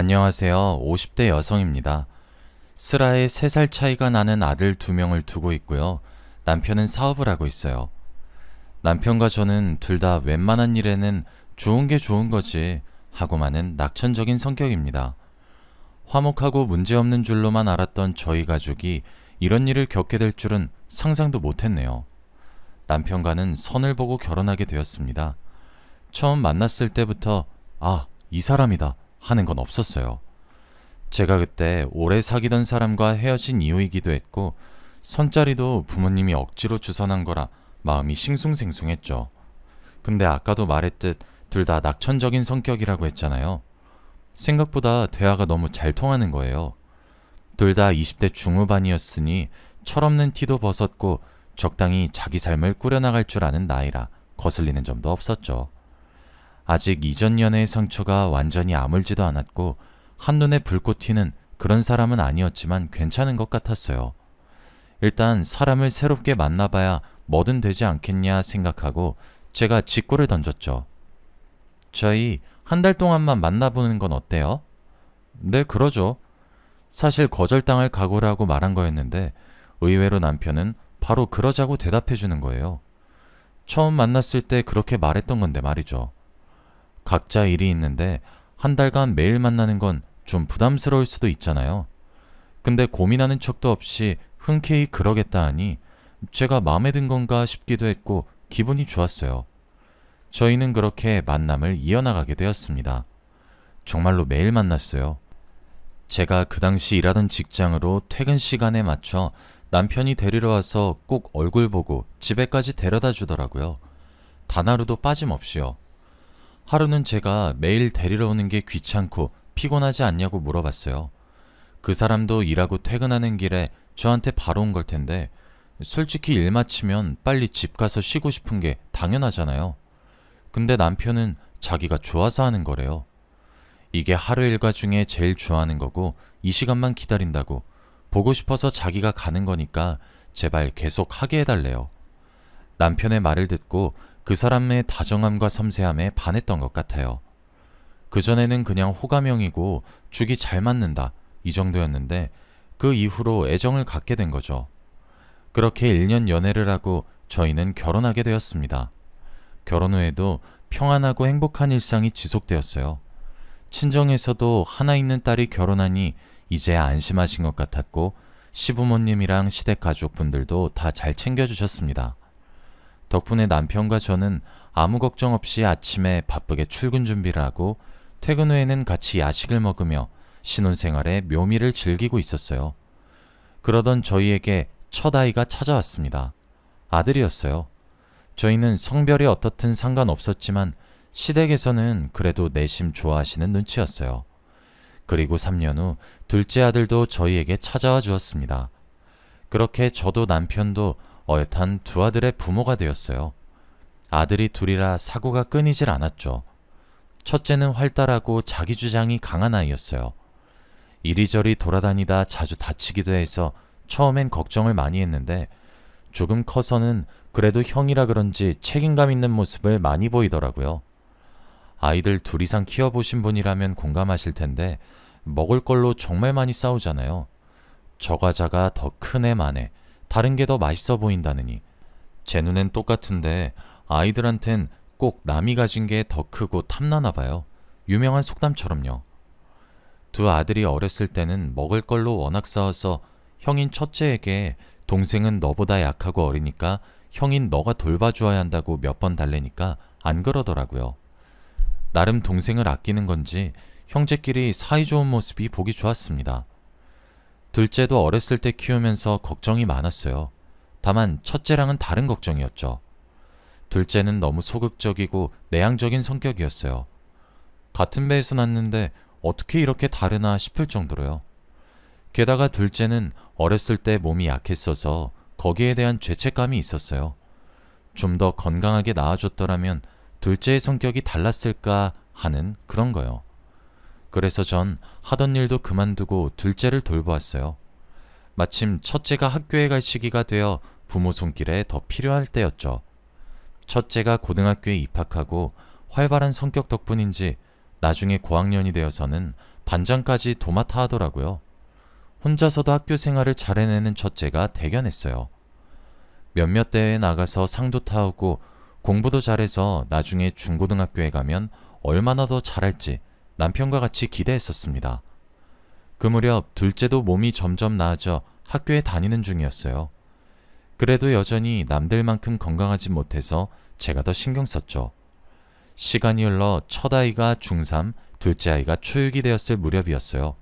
안녕하세요. 50대 여성입니다. 슬아에 3살 차이가 나는 아들 2명을 두고 있고요. 남편은 사업을 하고 있어요. 남편과 저는 둘 다 웬만한 일에는 좋은 게 좋은 거지 하고만은 낙천적인 성격입니다. 화목하고 문제없는 줄로만 알았던 저희 가족이 이런 일을 겪게 될 줄은 상상도 못했네요. 남편과는 선을 보고 결혼하게 되었습니다. 처음 만났을 때부터 이 사람이다 하는 건 없었어요. 제가 그때 오래 사귀던 사람과 헤어진 이유이기도 했고 선자리도 부모님이 억지로 주선한 거라 마음이 싱숭생숭했죠. 근데 아까도 말했듯 둘 다 낙천적인 성격이라고 했잖아요. 생각보다 대화가 너무 잘 통하는 거예요. 둘 다 20대 중후반이었으니 철없는 티도 벗었고 적당히 자기 삶을 꾸려나갈 줄 아는 나이라 거슬리는 점도 없었죠. 아직 이전 연애의 상처가 완전히 아물지도 않았고 한눈에 불꽃 튀는 그런 사람은 아니었지만 괜찮은 것 같았어요. 일단 사람을 새롭게 만나봐야 뭐든 되지 않겠냐 생각하고 제가 직구를 던졌죠. 저희 한 달 동안만 만나보는 건 어때요? 네, 그러죠. 사실 거절당할 각오를 하고 말한 거였는데 의외로 남편은 바로 그러자고 대답해주는 거예요. 처음 만났을 때 그렇게 말했던 건데 말이죠. 각자 일이 있는데 한 달간 매일 만나는 건 좀 부담스러울 수도 있잖아요. 근데 고민하는 척도 없이 흔쾌히 그러겠다 하니 제가 마음에 든 건가 싶기도 했고 기분이 좋았어요. 저희는 그렇게 만남을 이어나가게 되었습니다. 정말로 매일 만났어요. 제가 그 당시 일하던 직장으로 퇴근 시간에 맞춰 남편이 데리러 와서 꼭 얼굴 보고 집에까지 데려다 주더라고요. 단 하루도 빠짐없이요. 하루는 제가 매일 데리러 오는 게 귀찮고 피곤하지 않냐고 물어봤어요. 그 사람도 일하고 퇴근하는 길에 저한테 바로 온 걸 텐데 솔직히 일 마치면 빨리 집 가서 쉬고 싶은 게 당연하잖아요. 근데 남편은 자기가 좋아서 하는 거래요. 이게 하루 일과 중에 제일 좋아하는 거고 이 시간만 기다린다고 보고 싶어서 자기가 가는 거니까 제발 계속 하게 해달래요. 남편의 말을 듣고 그 사람의 다정함과 섬세함에 반했던 것 같아요. 그전에는 그냥 호감형이고 죽이 잘 맞는다 이 정도였는데 그 이후로 애정을 갖게 된 거죠. 그렇게 1년 연애를 하고 저희는 결혼하게 되었습니다. 결혼 후에도 평안하고 행복한 일상이 지속되었어요. 친정에서도 하나 있는 딸이 결혼하니 이제 안심하신 것 같았고 시부모님이랑 시댁 가족분들도 다 잘 챙겨주셨습니다. 덕분에 남편과 저는 아무 걱정 없이 아침에 바쁘게 출근 준비를 하고 퇴근 후에는 같이 야식을 먹으며 신혼생활의 묘미를 즐기고 있었어요. 그러던 저희에게 첫 아이가 찾아왔습니다. 아들이었어요. 저희는 성별이 어떻든 상관없었지만 시댁에서는 그래도 내심 좋아하시는 눈치였어요. 그리고 3년 후 둘째 아들도 저희에게 찾아와 주었습니다. 그렇게 저도 남편도 어엿한 두 아들의 부모가 되었어요. 아들이 둘이라 사고가 끊이질 않았죠. 첫째는 활달하고 자기 주장이 강한 아이였어요. 이리저리 돌아다니다 자주 다치기도 해서 처음엔 걱정을 많이 했는데 조금 커서는 그래도 형이라 그런지 책임감 있는 모습을 많이 보이더라고요. 아이들 둘 이상 키워보신 분이라면 공감하실 텐데 먹을 걸로 정말 많이 싸우잖아요. 저 과자가 더 큰 애 만에 다른 게 더 맛있어 보인다느니 제 눈엔 똑같은데 아이들한텐 꼭 남이 가진 게 더 크고 탐나나 봐요. 유명한 속담처럼요. 두 아들이 어렸을 때는 먹을 걸로 워낙 싸워서 형인 첫째에게 동생은 너보다 약하고 어리니까 형인 너가 돌봐주어야 한다고 몇 번 달래니까 안 그러더라고요. 나름 동생을 아끼는 건지 형제끼리 사이좋은 모습이 보기 좋았습니다. 둘째도 어렸을 때 키우면서 걱정이 많았어요. 다만 첫째랑은 다른 걱정이었죠. 둘째는 너무 소극적이고 내향적인 성격이었어요. 같은 배에서 났는데 어떻게 이렇게 다르나 싶을 정도로요. 게다가 둘째는 어렸을 때 몸이 약했어서 거기에 대한 죄책감이 있었어요. 좀 더 건강하게 낳아줬더라면 둘째의 성격이 달랐을까 하는 그런 거요. 그래서 전 하던 일도 그만두고 둘째를 돌보았어요. 마침 첫째가 학교에 갈 시기가 되어 부모 손길에 더 필요할 때였죠. 첫째가 고등학교에 입학하고 활발한 성격 덕분인지 나중에 고학년이 되어서는 반장까지 도맡아 하더라고요. 혼자서도 학교 생활을 잘 해내는 첫째가 대견했어요. 몇몇 대회에 나가서 상도 타오고 공부도 잘해서 나중에 중고등학교에 가면 얼마나 더 잘할지 남편과 같이 기대했었습니다. 그 무렵 둘째도 몸이 점점 나아져 학교에 다니는 중이었어요. 그래도 여전히 남들만큼 건강하지 못해서 제가 더 신경 썼죠. 시간이 흘러 첫 아이가 중3, 둘째 아이가 초6이 되었을 무렵이었어요.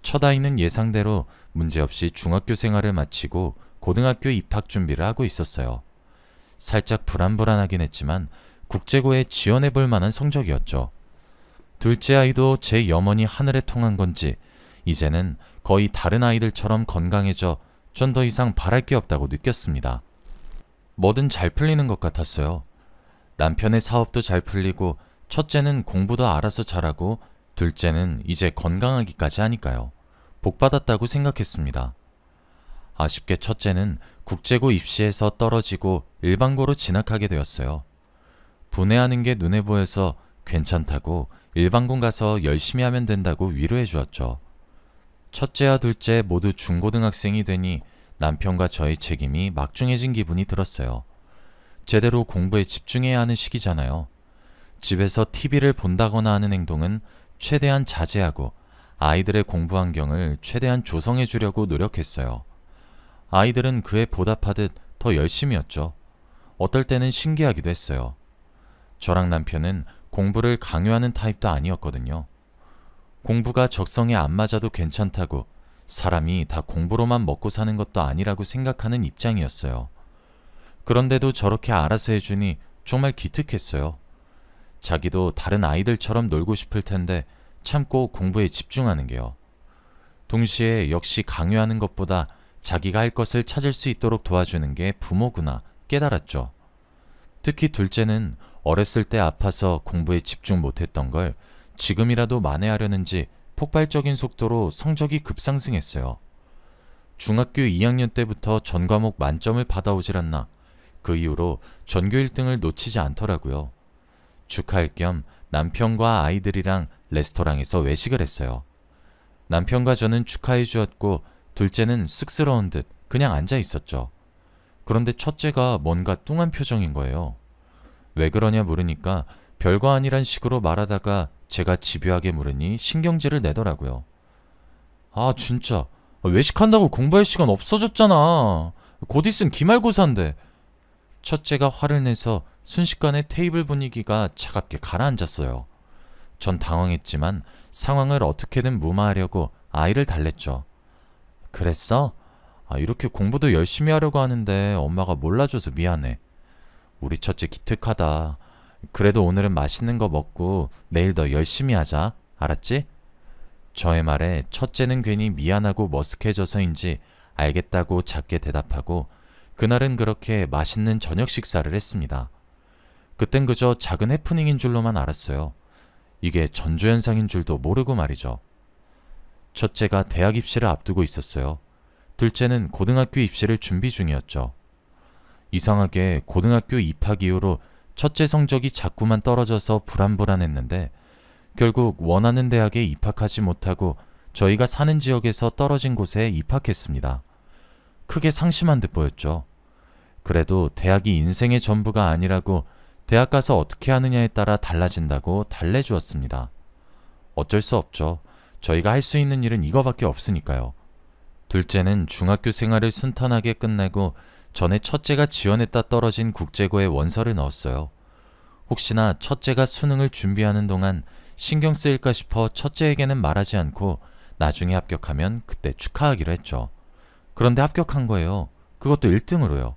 첫 아이는 예상대로 문제없이 중학교 생활을 마치고 고등학교 입학 준비를 하고 있었어요. 살짝 불안불안하긴 했지만 국제고에 지원해볼 만한 성적이었죠. 둘째 아이도 제 염원이 하늘에 통한 건지 이제는 거의 다른 아이들처럼 건강해져 전 더 이상 바랄 게 없다고 느꼈습니다. 뭐든 잘 풀리는 것 같았어요. 남편의 사업도 잘 풀리고 첫째는 공부도 알아서 잘하고 둘째는 이제 건강하기까지 하니까요. 복받았다고 생각했습니다. 아쉽게 첫째는 국제고 입시에서 떨어지고 일반고로 진학하게 되었어요. 분해하는 게 눈에 보여서 괜찮다고 일반고 가서 열심히 하면 된다고 위로해 주었죠. 첫째와 둘째 모두 중고등학생이 되니 남편과 저의 책임이 막중해진 기분이 들었어요. 제대로 공부에 집중해야 하는 시기잖아요. 집에서 TV를 본다거나 하는 행동은 최대한 자제하고 아이들의 공부 환경을 최대한 조성해 주려고 노력했어요. 아이들은 그에 보답하듯 더 열심히 했죠. 어떨 때는 신기하기도 했어요. 저랑 남편은 공부를 강요하는 타입도 아니었거든요. 공부가 적성에 안 맞아도 괜찮다고 사람이 다 공부로만 먹고 사는 것도 아니라고 생각하는 입장이었어요. 그런데도 저렇게 알아서 해주니 정말 기특했어요. 자기도 다른 아이들처럼 놀고 싶을 텐데 참고 공부에 집중하는 게요. 동시에 역시 강요하는 것보다 자기가 할 것을 찾을 수 있도록 도와주는 게 부모구나 깨달았죠. 특히 둘째는 어렸을 때 아파서 공부에 집중 못했던 걸 지금이라도 만회하려는지 폭발적인 속도로 성적이 급상승했어요. 중학교 2학년 때부터 전 과목 만점을 받아오질 않나 그 이후로 전교 1등을 놓치지 않더라고요. 축하할 겸 남편과 아이들이랑 레스토랑에서 외식을 했어요. 남편과 저는 축하해 주었고 둘째는 쑥스러운 듯 그냥 앉아 있었죠. 그런데 첫째가 뭔가 뚱한 표정인 거예요. 왜 그러냐 물으니까 별거 아니란 식으로 말하다가 제가 집요하게 물으니 신경질을 내더라고요. 아 진짜 외식한다고 공부할 시간 없어졌잖아. 곧 있으면 기말고사인데. 첫째가 화를 내서 순식간에 테이블 분위기가 차갑게 가라앉았어요. 전 당황했지만 상황을 어떻게든 무마하려고 아이를 달랬죠. 그랬어? 이렇게 공부도 열심히 하려고 하는데 엄마가 몰라줘서 미안해. 우리 첫째 기특하다. 그래도 오늘은 맛있는 거 먹고 내일 더 열심히 하자. 알았지? 저의 말에 첫째는 괜히 미안하고 머쓱해져서인지 알겠다고 작게 대답하고 그날은 그렇게 맛있는 저녁 식사를 했습니다. 그땐 그저 작은 해프닝인 줄로만 알았어요. 이게 전조현상인 줄도 모르고 말이죠. 첫째가 대학 입시를 앞두고 있었어요. 둘째는 고등학교 입시를 준비 중이었죠. 이상하게 고등학교 입학 이후로 첫째 성적이 자꾸만 떨어져서 불안불안했는데 결국 원하는 대학에 입학하지 못하고 저희가 사는 지역에서 떨어진 곳에 입학했습니다. 크게 상심한 듯 보였죠. 그래도 대학이 인생의 전부가 아니라고 대학 가서 어떻게 하느냐에 따라 달라진다고 달래주었습니다. 어쩔 수 없죠. 저희가 할 수 있는 일은 이거밖에 없으니까요. 둘째는 중학교 생활을 순탄하게 끝내고 전에 첫째가 지원했다 떨어진 국제고에 원서를 넣었어요. 혹시나 첫째가 수능을 준비하는 동안 신경 쓰일까 싶어 첫째에게는 말하지 않고 나중에 합격하면 그때 축하하기로 했죠. 그런데 합격한 거예요. 그것도 1등으로요.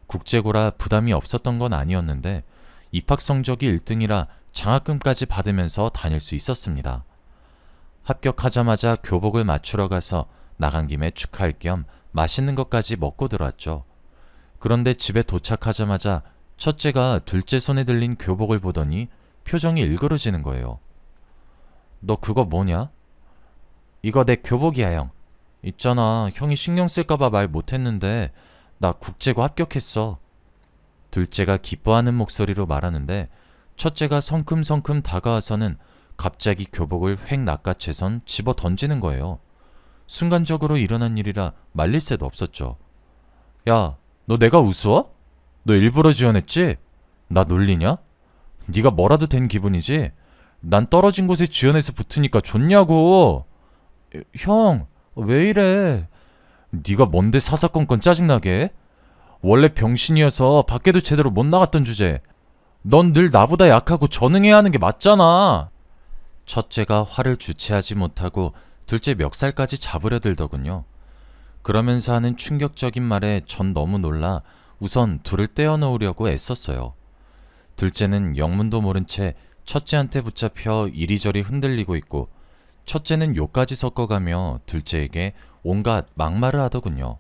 국제고라 부담이 없었던 건 아니었는데 입학 성적이 1등이라 장학금까지 받으면서 다닐 수 있었습니다. 합격하자마자 교복을 맞추러 가서 나간 김에 축하할 겸 맛있는 것까지 먹고 들어왔죠. 그런데 집에 도착하자마자 첫째가 둘째 손에 들린 교복을 보더니 표정이 일그러지는 거예요. 너 그거 뭐냐? 이거 내 교복이야 형. 있잖아 형이 신경 쓸까봐 말 못했는데 나 국제고 합격했어. 둘째가 기뻐하는 목소리로 말하는데 첫째가 성큼성큼 다가와서는 갑자기 교복을 획 낚아채선 집어 던지는 거예요. 순간적으로 일어난 일이라 말릴 새도 없었죠. 야, 너 내가 우스워? 너 일부러 지어냈지? 나 놀리냐? 네가 뭐라도 된 기분이지? 난 떨어진 곳에 지어내서 붙으니까 좋냐고. 형, 왜 이래? 네가 뭔데 사사건건 짜증나게 해? 원래 병신이어서 밖에도 제대로 못 나갔던 주제. 넌 늘 나보다 약하고 전응해야 하는 게 맞잖아. 첫째가 화를 주체하지 못하고 둘째 멱살까지 잡으려 들더군요. 그러면서 하는 충격적인 말에 전 너무 놀라 우선 둘을 떼어놓으려고 애썼어요. 둘째는 영문도 모른 채 첫째한테 붙잡혀 이리저리 흔들리고 있고 첫째는 욕까지 섞어가며 둘째에게 온갖 막말을 하더군요.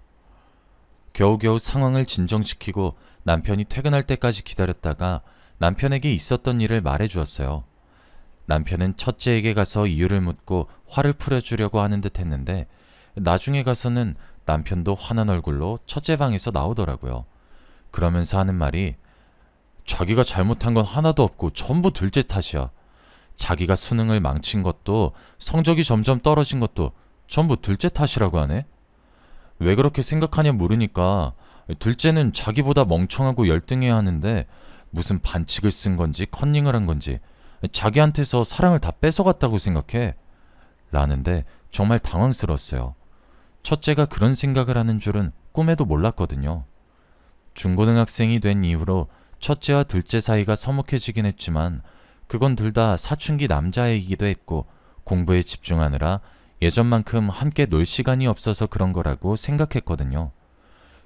겨우겨우 상황을 진정시키고 남편이 퇴근할 때까지 기다렸다가 남편에게 있었던 일을 말해주었어요. 남편은 첫째에게 가서 이유를 묻고 화를 풀어주려고 하는 듯 했는데 나중에 가서는 남편도 화난 얼굴로 첫째 방에서 나오더라고요. 그러면서 하는 말이 자기가 잘못한 건 하나도 없고 전부 둘째 탓이야. 자기가 수능을 망친 것도 성적이 점점 떨어진 것도 전부 둘째 탓이라고 하네. 왜 그렇게 생각하냐 물으니까 둘째는 자기보다 멍청하고 열등해야 하는데 무슨 반칙을 쓴 건지 컨닝을 한 건지 자기한테서 사랑을 다 뺏어갔다고 생각해. 라는데 정말 당황스러웠어요. 첫째가 그런 생각을 하는 줄은 꿈에도 몰랐거든요. 중고등학생이 된 이후로 첫째와 둘째 사이가 서먹해지긴 했지만 그건 둘 다 사춘기 남자애이기도 했고 공부에 집중하느라 예전만큼 함께 놀 시간이 없어서 그런 거라고 생각했거든요.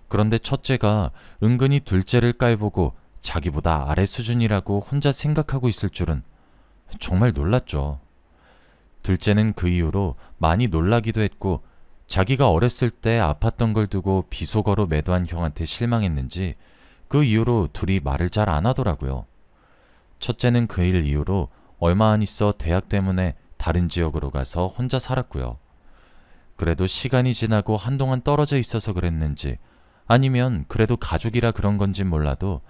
그런데 첫째가 은근히 둘째를 깔보고 자기보다 아래 수준이라고 혼자 생각하고 있을 줄은 정말 놀랐죠. 둘째는 그 이후로 많이 놀라기도 했고 자기가 어렸을 때 아팠던 걸 두고 비속어로 매도한 형한테 실망했는지 그 이후로 둘이 말을 잘 안 하더라고요. 첫째는 그 일 이후로 얼마 안 있어 대학 때문에 다른 지역으로 가서 혼자 살았고요. 그래도 시간이 지나고 한동안 떨어져 있어서 그랬는지 아니면 그래도 가족이라 그런 건진 몰라도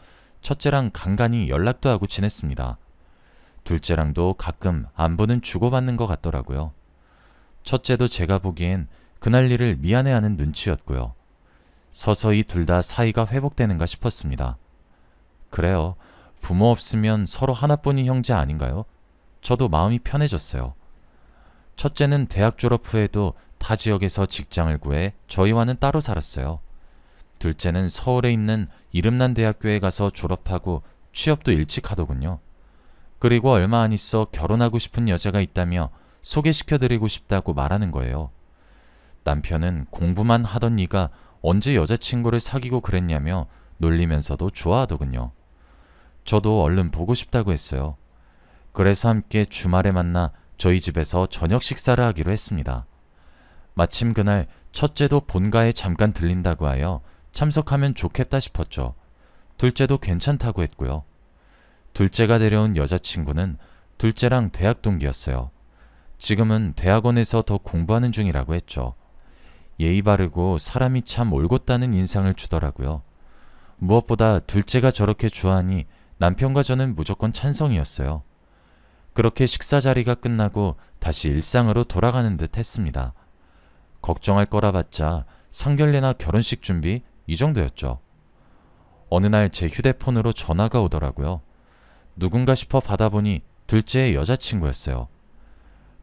첫째랑 간간히 연락도 하고 지냈습니다. 둘째랑도 가끔 안부는 주고받는 것 같더라고요. 첫째도 제가 보기엔 그날 일을 미안해하는 눈치였고요. 서서히 둘 다 사이가 회복되는가 싶었습니다. 그래요. 부모 없으면 서로 하나뿐인 형제 아닌가요? 저도 마음이 편해졌어요. 첫째는 대학 졸업 후에도 타 지역에서 직장을 구해 저희와는 따로 살았어요. 둘째는 서울에 있는 이름난 대학교에 가서 졸업하고 취업도 일찍 하더군요. 그리고 얼마 안 있어 결혼하고 싶은 여자가 있다며 소개시켜드리고 싶다고 말하는 거예요. 남편은 공부만 하던 네가 언제 여자친구를 사귀고 그랬냐며 놀리면서도 좋아하더군요. 저도 얼른 보고 싶다고 했어요. 그래서 함께 주말에 만나 저희 집에서 저녁 식사를 하기로 했습니다. 마침 그날 첫째도 본가에 잠깐 들린다고 하여 참석하면 좋겠다 싶었죠. 둘째도 괜찮다고 했고요. 둘째가 데려온 여자친구는 둘째랑 대학 동기였어요. 지금은 대학원에서 더 공부하는 중이라고 했죠. 예의 바르고 사람이 참 올곧다는 인상을 주더라고요. 무엇보다 둘째가 저렇게 좋아하니 남편과 저는 무조건 찬성이었어요. 그렇게 식사 자리가 끝나고 다시 일상으로 돌아가는 듯 했습니다. 걱정할 거라 봤자 상견례나 결혼식 준비 이 정도였죠. 어느 날 제 휴대폰으로 전화가 오더라고요. 누군가 싶어 받아보니 둘째의 여자친구였어요.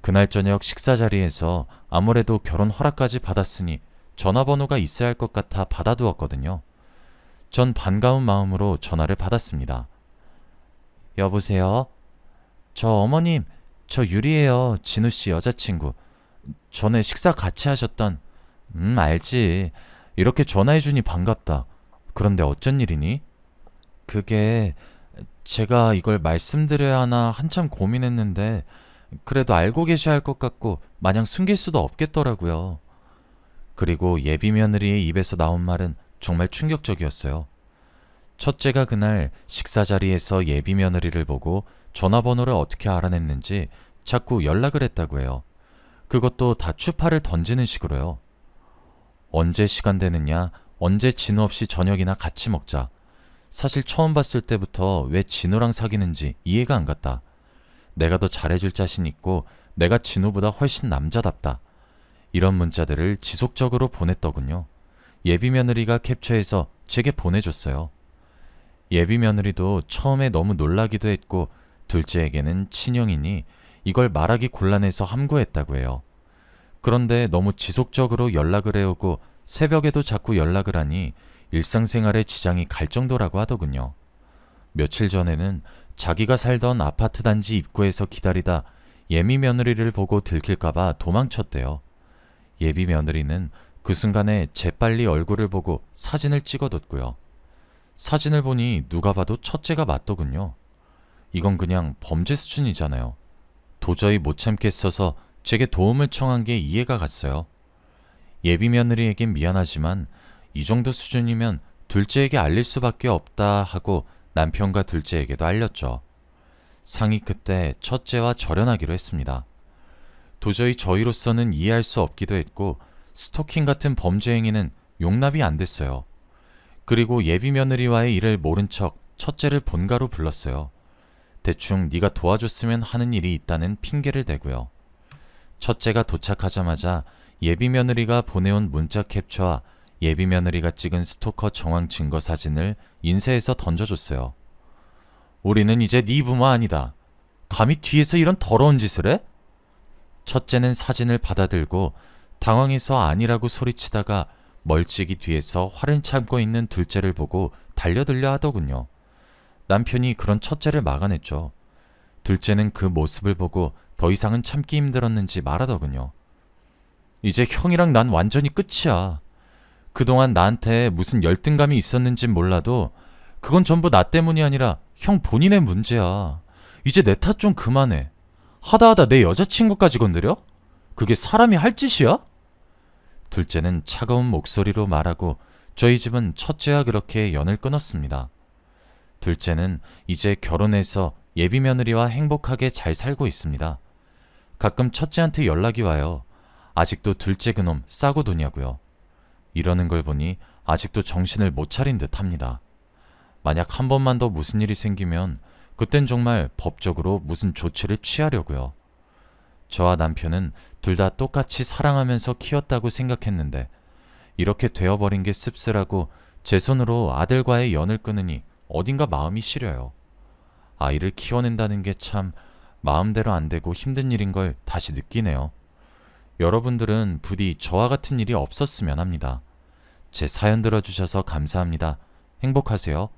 그날 저녁 식사 자리에서 아무래도 결혼 허락까지 받았으니 전화번호가 있어야 할 것 같아 받아두었거든요. 전 반가운 마음으로 전화를 받았습니다. 여보세요? 저 어머님, 저 유리예요. 진우씨 여자친구. 전에 식사 같이 하셨던. 알지. 이렇게 전화해주니 반갑다. 그런데 어쩐 일이니? 그게 제가 이걸 말씀드려야 하나 한참 고민했는데 그래도 알고 계셔야 할 것 같고 마냥 숨길 수도 없겠더라고요. 그리고 예비 며느리의 입에서 나온 말은 정말 충격적이었어요. 첫째가 그날 식사 자리에서 예비 며느리를 보고 전화번호를 어떻게 알아냈는지 자꾸 연락을 했다고 해요. 그것도 다 추파를 던지는 식으로요. 언제 시간 되느냐, 언제 진우 없이 저녁이나 같이 먹자. 사실 처음 봤을 때부터 왜 진우랑 사귀는지 이해가 안 갔다. 내가 더 잘해줄 자신 있고 내가 진우보다 훨씬 남자답다. 이런 문자들을 지속적으로 보냈더군요. 예비 며느리가 캡처해서 제게 보내줬어요. 예비 며느리도 처음에 너무 놀라기도 했고 둘째에게는 친형이니 이걸 말하기 곤란해서 함구했다고 해요. 그런데 너무 지속적으로 연락을 해오고 새벽에도 자꾸 연락을 하니 일상생활에 지장이 갈 정도라고 하더군요. 며칠 전에는 자기가 살던 아파트 단지 입구에서 기다리다 예비 며느리를 보고 들킬까봐 도망쳤대요. 예비 며느리는 그 순간에 재빨리 얼굴을 보고 사진을 찍어뒀고요. 사진을 보니 누가 봐도 첫째가 맞더군요. 이건 그냥 범죄 수준이잖아요. 도저히 못 참겠어서 제게 도움을 청한 게 이해가 갔어요. 예비 며느리에겐 미안하지만 이 정도 수준이면 둘째에게 알릴 수밖에 없다 하고 남편과 둘째에게도 알렸죠. 상의 끝에 첫째와 절연하기로 했습니다. 도저히 저희로서는 이해할 수 없기도 했고 스토킹 같은 범죄 행위는 용납이 안 됐어요. 그리고 예비 며느리와의 일을 모른 척 첫째를 본가로 불렀어요. 대충 네가 도와줬으면 하는 일이 있다는 핑계를 대고요. 첫째가 도착하자마자 예비 며느리가 보내온 문자 캡처와 예비 며느리가 찍은 스토커 정황 증거 사진을 인쇄해서 던져줬어요. 우리는 이제 네 부모 아니다. 감히 뒤에서 이런 더러운 짓을 해? 첫째는 사진을 받아들고 당황해서 아니라고 소리치다가 멀찍이 뒤에서 화를 참고 있는 둘째를 보고 달려들려 하더군요. 남편이 그런 첫째를 막아냈죠. 둘째는 그 모습을 보고 더 이상은 참기 힘들었는지 말하더군요. 이제 형이랑 난 완전히 끝이야. 그동안 나한테 무슨 열등감이 있었는진 몰라도 그건 전부 나 때문이 아니라 형 본인의 문제야. 이제 내 탓 좀 그만해. 하다하다 내 여자친구까지 건드려? 그게 사람이 할 짓이야? 둘째는 차가운 목소리로 말하고 저희 집은 첫째와 그렇게 연을 끊었습니다. 둘째는 이제 결혼해서 예비 며느리와 행복하게 잘 살고 있습니다. 가끔 첫째한테 연락이 와요. 아직도 둘째 그놈 싸고 도냐고요. 이러는 걸 보니 아직도 정신을 못 차린 듯 합니다. 만약 한 번만 더 무슨 일이 생기면 그땐 정말 법적으로 무슨 조치를 취하려고요. 저와 남편은 둘 다 똑같이 사랑하면서 키웠다고 생각했는데 이렇게 되어버린 게 씁쓸하고 제 손으로 아들과의 연을 끊으니 어딘가 마음이 시려요. 아이를 키워낸다는 게 참 마음대로 안 되고 힘든 일인 걸 다시 느끼네요. 여러분들은 부디 저와 같은 일이 없었으면 합니다. 제 사연 들어주셔서 감사합니다. 행복하세요.